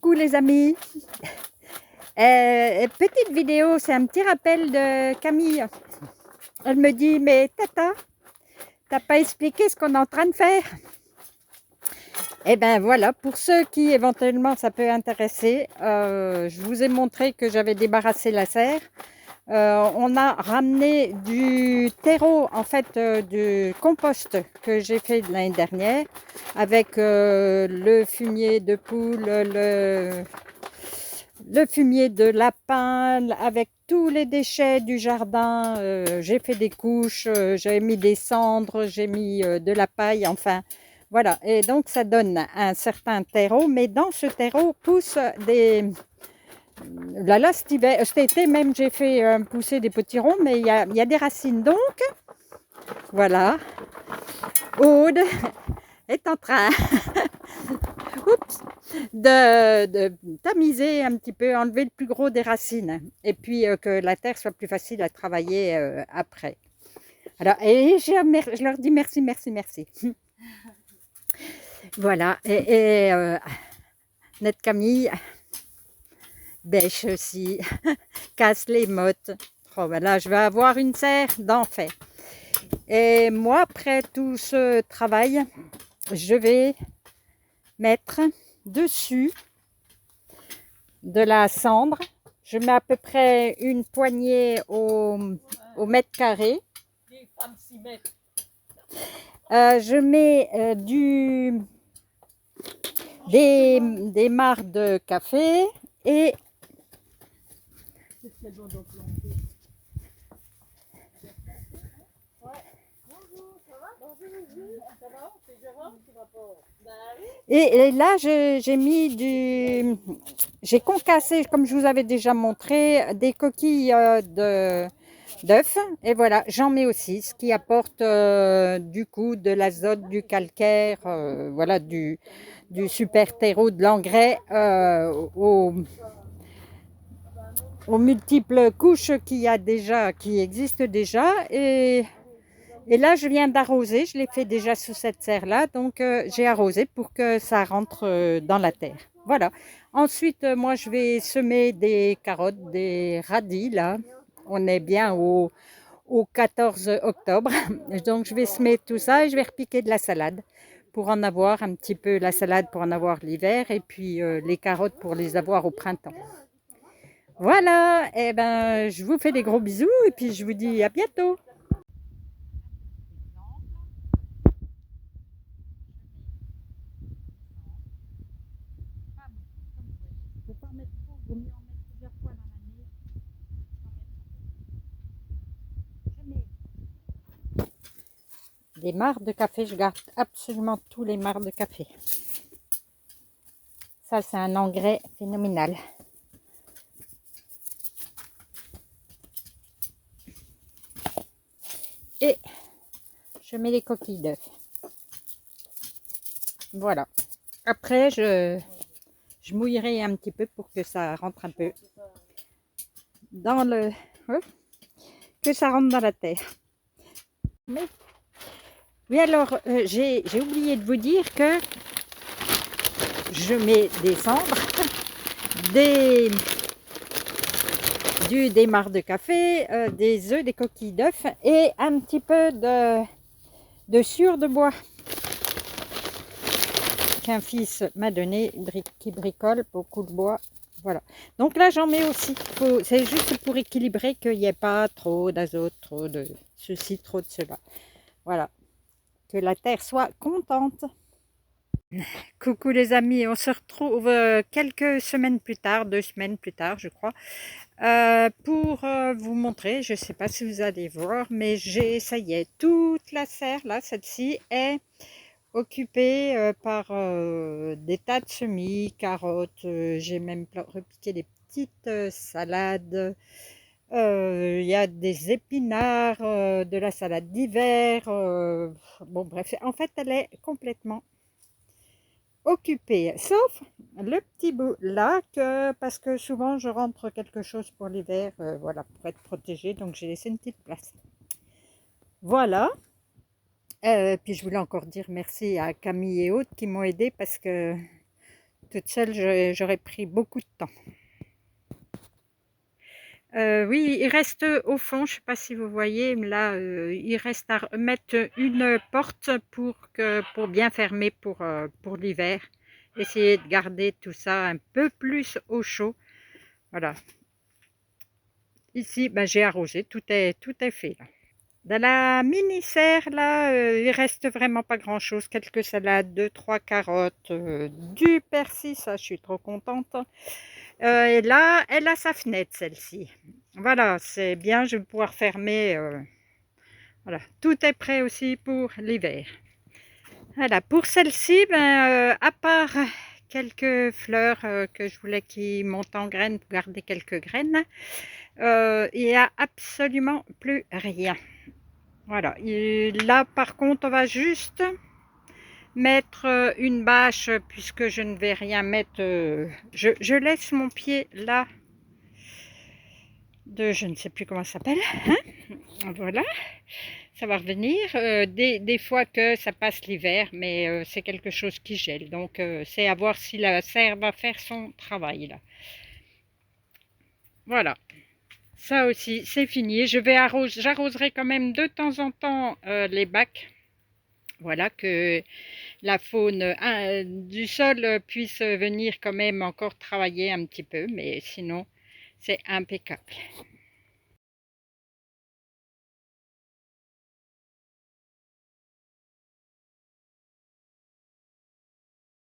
Coucou les amis. Petite vidéo, c'est un petit rappel de Camille. Elle me dit, mais Tata, t'as pas expliqué ce qu'on est en train de faire? Eh bien voilà, pour ceux qui éventuellement ça peut intéresser, je vous ai montré que j'avais débarrassé la serre. On a ramené du terreau, en fait, du compost que j'ai fait l'année dernière avec le fumier de poule, le fumier de lapin, avec tous les déchets du jardin. J'ai fait des couches, j'ai mis des cendres, j'ai mis de la paille, enfin voilà. Et donc ça donne un certain terreau, mais dans ce terreau poussent des... Là, cet été même, j'ai fait pousser des potirons, mais il y a des racines. Donc, voilà, Aude est en train oups, de tamiser un petit peu, enlever le plus gros des racines. Et puis, que la terre soit plus facile à travailler après. Alors, et je leur dis merci, merci, merci. Voilà, notre Camille bêche aussi, casse les mottes. Oh, ben là, je vais avoir une serre d'enfer. Et moi, après tout ce travail, je vais mettre dessus de la cendre. Je mets à peu près une poignée au mètre carré. Je mets des marcs de café et là, j'ai concassé, comme je vous avais déjà montré, des coquilles d'œufs. Et voilà, j'en mets aussi, ce qui apporte du coup de l'azote, du calcaire, voilà, du super terreau, de l'engrais aux multiples couches qui existent déjà. Et là, je viens d'arroser, je l'ai fait déjà sous cette serre-là, donc j'ai arrosé pour que ça rentre dans la terre. Voilà. Ensuite, moi, je vais semer des carottes, des radis, là. On est bien au 14 octobre, donc je vais semer tout ça et je vais repiquer de la salade pour en avoir un petit peu, la salade pour en avoir l'hiver et puis les carottes pour les avoir au printemps. Voilà, et ben, je vous fais des gros bisous et puis je vous dis à bientôt. Des marcs de café, je garde absolument tous les marcs de café. Ça, c'est un engrais phénoménal. Et je mets les coquilles d'œufs. Voilà. Après, je mouillerai un petit peu pour que ça rentre un peu dans le... que ça rentre dans la terre. Mais... Oui, alors, j'ai oublié de vous dire que je mets des cendres, des marcs de café, des œufs, des coquilles d'œufs et un petit peu de sciure de bois qu'un fils m'a donné, qui bricole beaucoup de bois. Voilà. Donc là, j'en mets aussi. C'est juste pour équilibrer qu'il n'y ait pas trop d'azote, trop de ceci, trop de cela. Voilà. Que la terre soit contente. Coucou les amis, on se retrouve quelques semaines plus tard, 2 semaines plus tard je crois, pour vous montrer, je ne sais pas si vous allez voir, mais ça y est, toute la serre, là, celle-ci est occupée par des tas de semis, carottes, j'ai même repiqué des petites salades, il y a des épinards, de la salade d'hiver, bon bref, en fait elle est complètement occupée, sauf le petit bout là, parce que souvent je rentre quelque chose pour l'hiver, voilà, pour être protégée, donc j'ai laissé une petite place. Voilà, puis je voulais encore dire merci à Camille et autres qui m'ont aidé parce que toute seule, j'aurais pris beaucoup de temps. Oui, il reste au fond, je ne sais pas si vous voyez, mais là, il reste à mettre une porte pour bien fermer pour l'hiver. Essayer de garder tout ça un peu plus au chaud. Voilà. Ici, ben, j'ai arrosé, tout est fait là. Dans la mini-serre, là, il reste vraiment pas grand-chose. Quelques salades, 2, 3 carottes, du persil, ça, je suis trop contente. Et là, elle a sa fenêtre, celle-ci. Voilà, c'est bien, je vais pouvoir fermer. Voilà, tout est prêt aussi pour l'hiver. Voilà, pour celle-ci, ben, à part quelques fleurs que je voulais qui montent en graines pour garder quelques graines, il n'y a absolument plus rien. Voilà, et là par contre, on va juste mettre une bâche puisque je ne vais rien mettre. Je laisse mon pied là de je ne sais plus comment ça s'appelle. Hein, voilà, ça va revenir. Des fois que ça passe l'hiver, mais c'est quelque chose qui gèle. Donc c'est à voir si la serre va faire son travail là. Voilà. Ça aussi, c'est fini. J'arroserai quand même de temps en temps les bacs. Voilà, que la faune du sol puisse venir quand même encore travailler un petit peu, mais sinon, c'est impeccable.